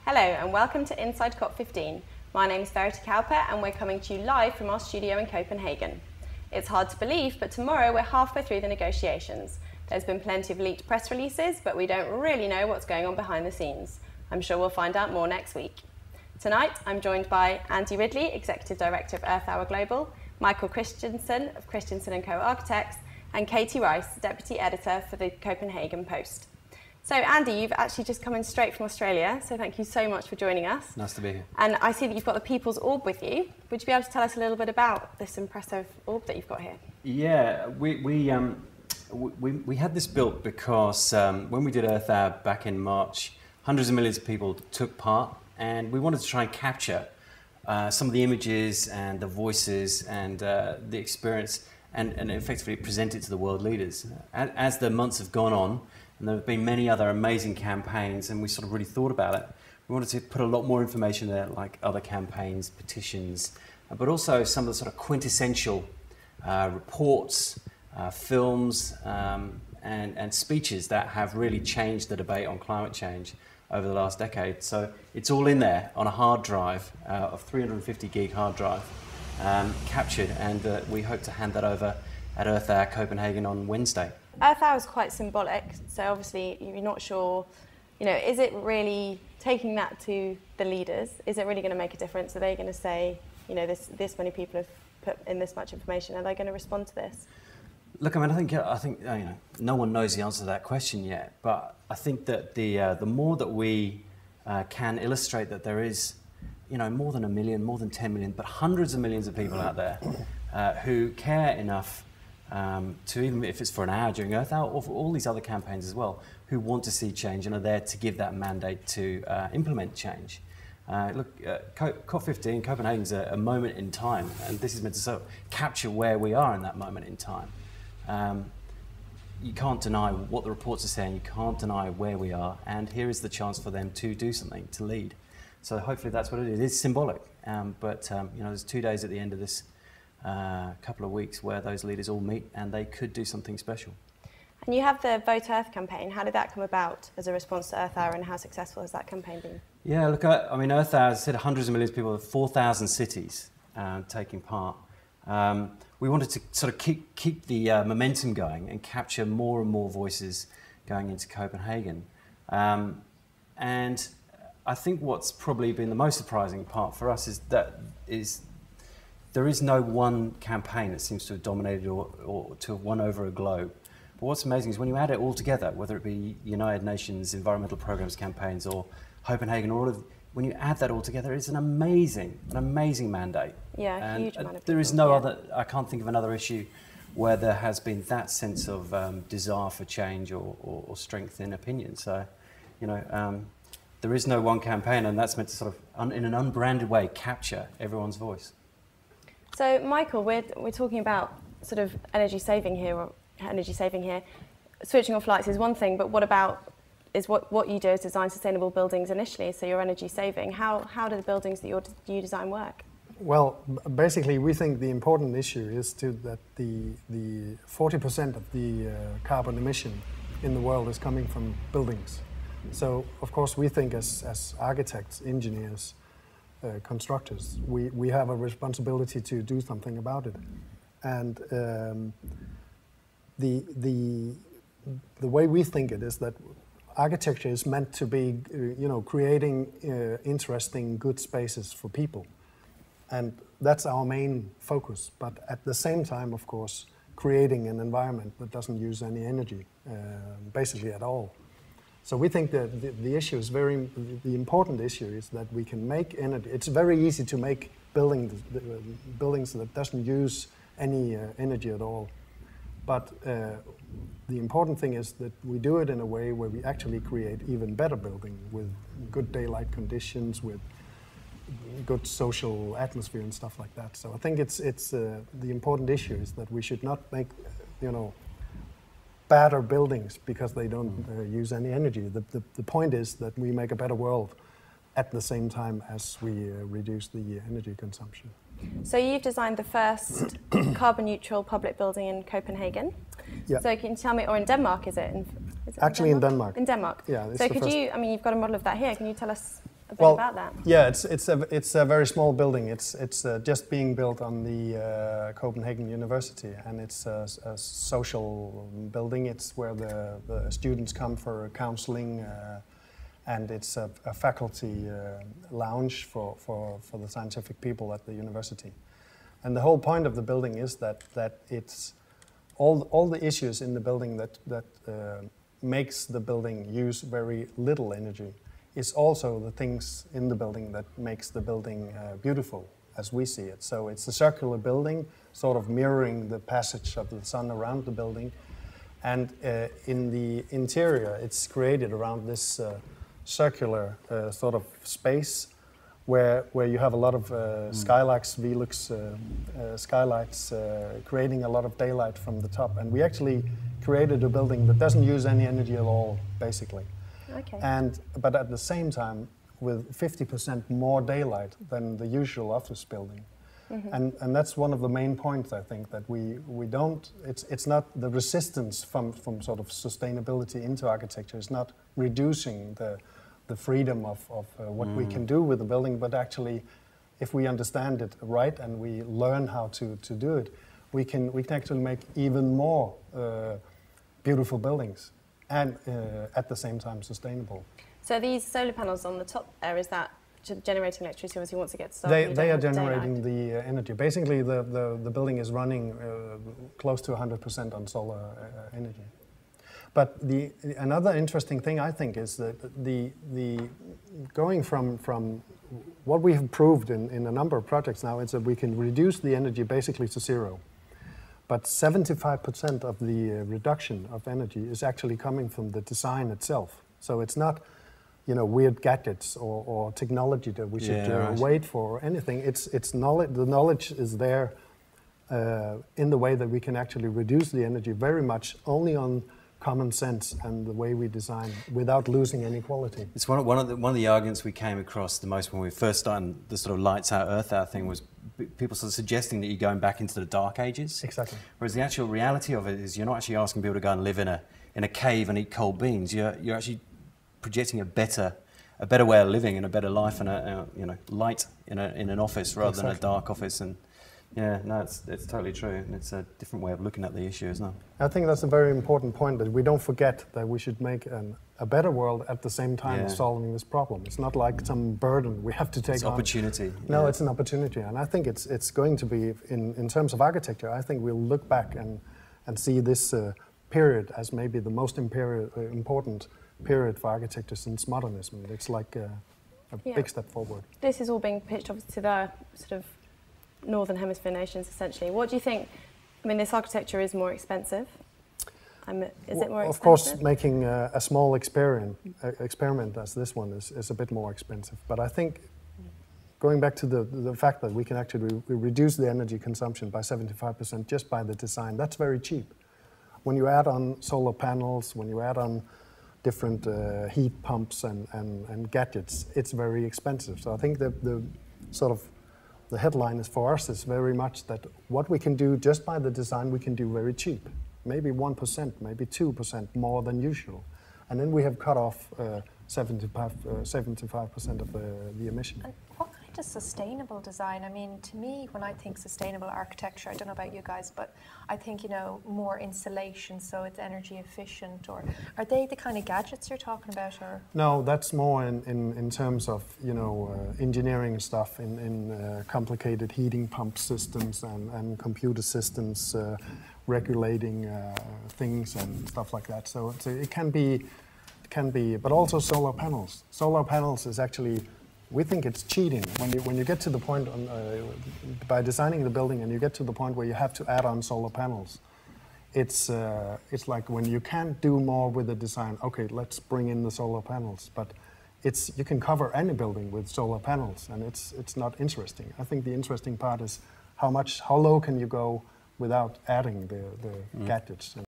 Hello and welcome to Inside COP15. My name is Verity Cowper and we're coming to you live from our studio in Copenhagen. It's hard to believe, but tomorrow we're halfway through the negotiations. There's been plenty of leaked press releases, but we don't really know what's going on behind the scenes. I'm sure we'll find out more next week. Tonight, I'm joined by Andy Ridley, Executive Director of Earth Hour Global, Michael Christensen of Christensen Co Architects, and Katie Rice, Deputy Editor for the Copenhagen Post. So Andy, you've actually just come in straight from Australia, so thank you so much for joining us. Nice to be here. And I see that you've got the People's Orb with you. Would you be able to tell us a little bit about this impressive orb that you've got here? Yeah, we had this built because when we did Earth Hour back in March, hundreds of millions of people took part, and we wanted to try and capture some of the images and the voices and the experience and effectively present it to the world leaders. As the months have gone on, and there have been many other amazing campaigns, and we sort of really thought about it. We wanted to put a lot more information there, like other campaigns, petitions, but also some of the sort of quintessential reports, films, and speeches that have really changed the debate on climate change over the last decade. So it's all in there on a hard drive, a 350 gig hard drive, captured, and we hope to hand that over at Earth Hour Copenhagen on Wednesday. Earth Hour is quite symbolic, so obviously you're not sure, is it really taking that to the leaders? Is it really going to make a difference? Are they going to say, this many people have put in this much information? Are they going to respond to this? Look, I think no one knows the answer to that question yet, but I think that the more that we can illustrate that there is, more than 1 million, more than 10 million, but hundreds of millions of people out there who care enough to, even if it's for an hour during Earth Hour or for all these other campaigns as well, who want to see change and are there to give that mandate to implement change. COP15, Copenhagen's a moment in time, and this is meant to sort of capture where we are in that moment in time. You can't deny what the reports are saying, you can't deny where we are, and here is the chance for them to do something, to lead. So hopefully that's what it is. It's symbolic, but there's 2 days at the end of this couple of weeks where those leaders all meet and they could do something special. And you have the Vote Earth campaign. How did that come about as a response to Earth Hour, and how successful has that campaign been? Yeah, look, Earth Hour, as I said, hundreds of millions of people, 4,000 cities taking part. We wanted to sort of keep the momentum going and capture more and more voices going into Copenhagen. And I think what's probably been the most surprising part for us is there is no one campaign that seems to have dominated or to have won over a globe. But what's amazing is when you add it all together, whether it be United Nations Environmental Programmes campaigns or Copenhagen, or all of, when you add that all together, it's an amazing mandate. Yeah, and huge amount of people. There is no other, I can't think of another issue where there has been that sense of desire for change or strength in opinion. So, there is no one campaign, and that's meant to sort of, in an unbranded way, capture everyone's voice. So, Michael, we're talking about sort of energy saving here. Switching off lights is one thing, but what about what you do is design sustainable buildings initially, so you're energy saving. How do the buildings that you design work? Well, basically, we think the important issue is that the 40% of the carbon emission in the world is coming from buildings. So, of course, we think as architects, engineers, constructors, we have a responsibility to do something about it. And the way we think it is that architecture is meant to be, creating interesting, good spaces for people. And that's our main focus. But at the same time, of course, creating an environment that doesn't use any energy, basically at all. So we think that the issue is the important issue is that we can make energy. It's very easy to make buildings that doesn't use any energy at all. But the important thing is that we do it in a way where we actually create even better building with good daylight conditions, with good social atmosphere and stuff like that. So I think it's the important issue is that we should not make, better buildings because they don't use any energy. The point is that we make a better world at the same time as we reduce the energy consumption. So you've designed the first carbon neutral public building in Copenhagen. Yeah. So can you tell me, or in Denmark, is it? Actually in Denmark. In Denmark. Yeah. So could you, you've got a model of that here. Can you tell us a bit about that? Yeah, it's a very small building. It's just being built on the Copenhagen University, and it's a social building. It's where the students come for counseling, and it's a faculty lounge for the scientific people at the university. And the whole point of the building is that it's all the issues in the building that makes the building use very little energy is also the things in the building that makes the building beautiful as we see it. So it's a circular building, sort of mirroring the passage of the sun around the building. And in the interior, it's created around this circular sort of space where you have a lot of skylights, Velux skylights, creating a lot of daylight from the top. And we actually created a building that doesn't use any energy at all, basically. Okay. But at the same time, with 50% more daylight than the usual office building. Mm-hmm. And that's one of the main points, I think, that we don't, it's not the resistance from sort of sustainability into architecture, it's not reducing the freedom of what we can do with the building, but actually, if we understand it right and we learn how to do it, we can actually make even more beautiful buildings and at the same time sustainable. So these solar panels on the top there, is that generating electricity once it gets started? They are generating the energy. Basically, the building is running close to 100% on solar energy. But another interesting thing, I think, is that the going from what we have proved in a number of projects now is that we can reduce the energy basically to zero. But 75% of the reduction of energy is actually coming from the design itself. So it's not, weird gadgets or technology that we should wait for or anything. It's knowledge. The knowledge is there in the way that we can actually reduce the energy very much only on common sense and the way we design without losing any quality. It's one of the arguments we came across the most when we first started the sort of lights out, earth out thing was people sort of suggesting that you're going back into the dark ages. Exactly. Whereas the actual reality of it is you're not actually asking people to go and live in a cave and eat cold beans. You're actually projecting a better way of living and a better life and a light in an office rather than a dark office. And yeah, no, it's totally true, and it's a different way of looking at the issue, isn't it? I think that's a very important point, that we don't forget that we should make a better world at the same time as solving this problem. It's not like some burden we have to take on. It's opportunity. No, it's an opportunity, and I think it's going to be, in terms of architecture, I think we'll look back and see this period as maybe the most important period for architecture since modernism. It's like a big step forward. This is all being pitched obviously to the sort of Northern Hemisphere nations, essentially. What do you think? I mean, this architecture is more expensive. Is it more expensive? Of course, making a small experiment as this one is a bit more expensive. But I think going back to the fact that we can actually reduce the energy consumption by 75% just by the design, that's very cheap. When you add on solar panels, when you add on different heat pumps and gadgets, it's very expensive. So I think that the headline is for us is very much that what we can do just by the design we can do very cheap. Maybe 1%, maybe 2% more than usual. And then we have cut off 75% of the emission. And what kind of sustainable design? I mean, to me, when I think sustainable architecture, I don't know about you guys, but I think, more insulation, so it's energy efficient, or are they the kind of gadgets you're talking about? Or? No, that's more in terms of, engineering stuff, in complicated heating pump systems and computer systems, regulating things and stuff like that. So it can be, but also solar panels. Solar panels is actually, we think it's cheating when you get to the point by designing the building and you get to the point where you have to add on solar panels. It's like when you can't do more with the design. Okay, let's bring in the solar panels, but you can cover any building with solar panels, and it's not interesting. I think the interesting part is how low can you go without adding the gadgets.